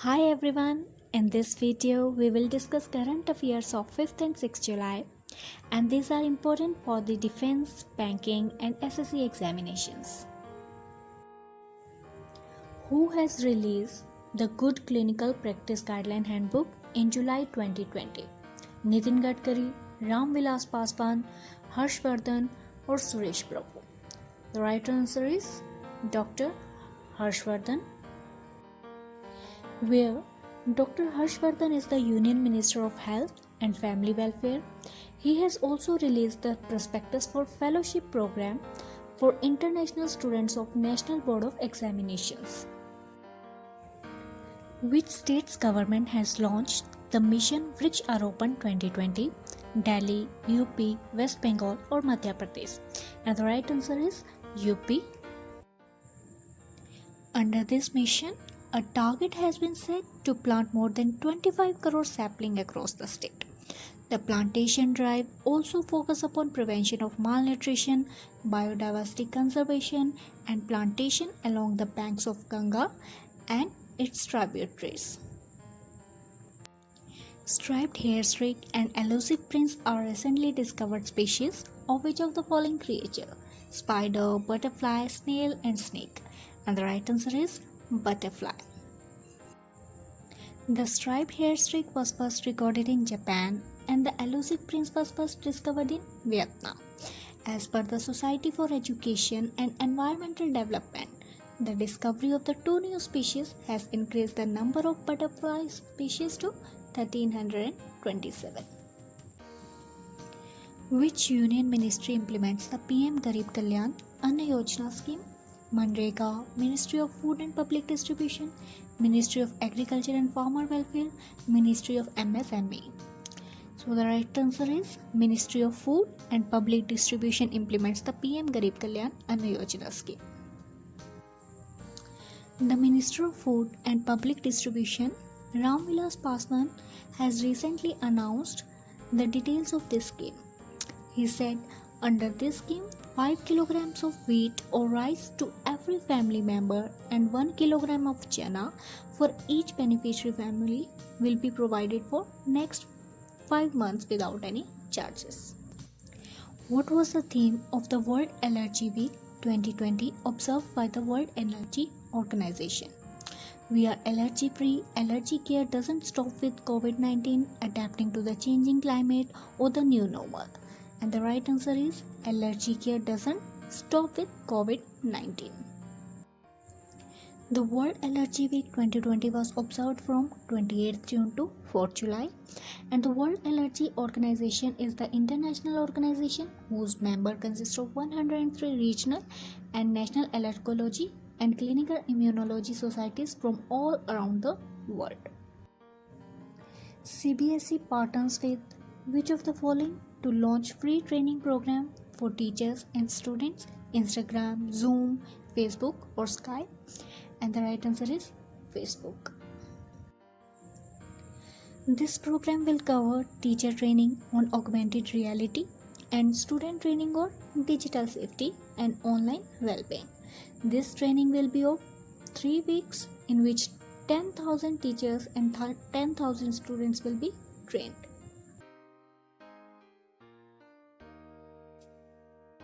Hi everyone, in this video we will discuss current affairs of 5th and 6th July, and these are important for the defense, banking and SSC examinations. Who has released the Good Clinical Practice Guideline Handbook in July 2020? Nitin Gadkari, Ram Vilas Paswan, Harsh Vardhan or Suresh Prabhu? The right answer is Dr. Harsh Vardhan. Where Dr. Harsh Vardhan is the Union Minister of Health and Family Welfare. He has also released the prospectus for fellowship program for international students of National Board of Examinations. Which state's government has launched the mission Vriksh Aropan 2020? Delhi, UP, West Bengal or Madhya Pradesh? And the right answer is UP. Under this mission, a target has been set to plant more than 25 crore saplings across the state. The plantation drive also focuses upon prevention of malnutrition, biodiversity conservation, and plantation along the banks of Ganga and its tributaries. Striped hair streak and elusive prince are recently discovered species of which of the following creature? Spider, butterfly, snail, and snake. And the right answer is butterfly. The striped hair streak was first recorded in Japan and the elusive prince was first discovered in Vietnam. As per the Society for Education and Environmental Development, the discovery of the two new species has increased the number of butterfly species to 1327. Which union ministry implements the PM Garib Kalyan Anna Yojana scheme? Manrega, Ministry of Food and Public Distribution, Ministry of Agriculture and Farmer Welfare, Ministry of MSME. So the right answer is Ministry of Food and Public Distribution implements the PM Garib Kalyan Anna Yojana scheme. The Minister of Food and Public Distribution, Ram Vilas Paswan, has recently announced the details of this scheme. He said, under this scheme, 5 kilograms of wheat or rice to every family member and 1 kilogram of chana for each beneficiary family will be provided for next 5 months without any charges. What was the theme of the World Allergy Week 2020 observed by the World Allergy Organization? We are allergy free. Allergy care doesn't stop with COVID-19, adapting to the changing climate or the new normal. And the right answer is allergy care doesn't stop with COVID-19. The World Allergy Week 2020 was observed from 28th June to 4th July, and the World Allergy Organization is the international organization whose member consists of 103 regional and national allergology and clinical immunology societies from all around the world. CBSE partners with which of the following to launch free training program for teachers and students? Instagram, Zoom, Facebook or Skype? And the right answer is Facebook. This program will cover teacher training on augmented reality and student training on digital safety and online well-being. This training will be of 3 weeks in which 10,000 teachers and 10,000 students will be trained.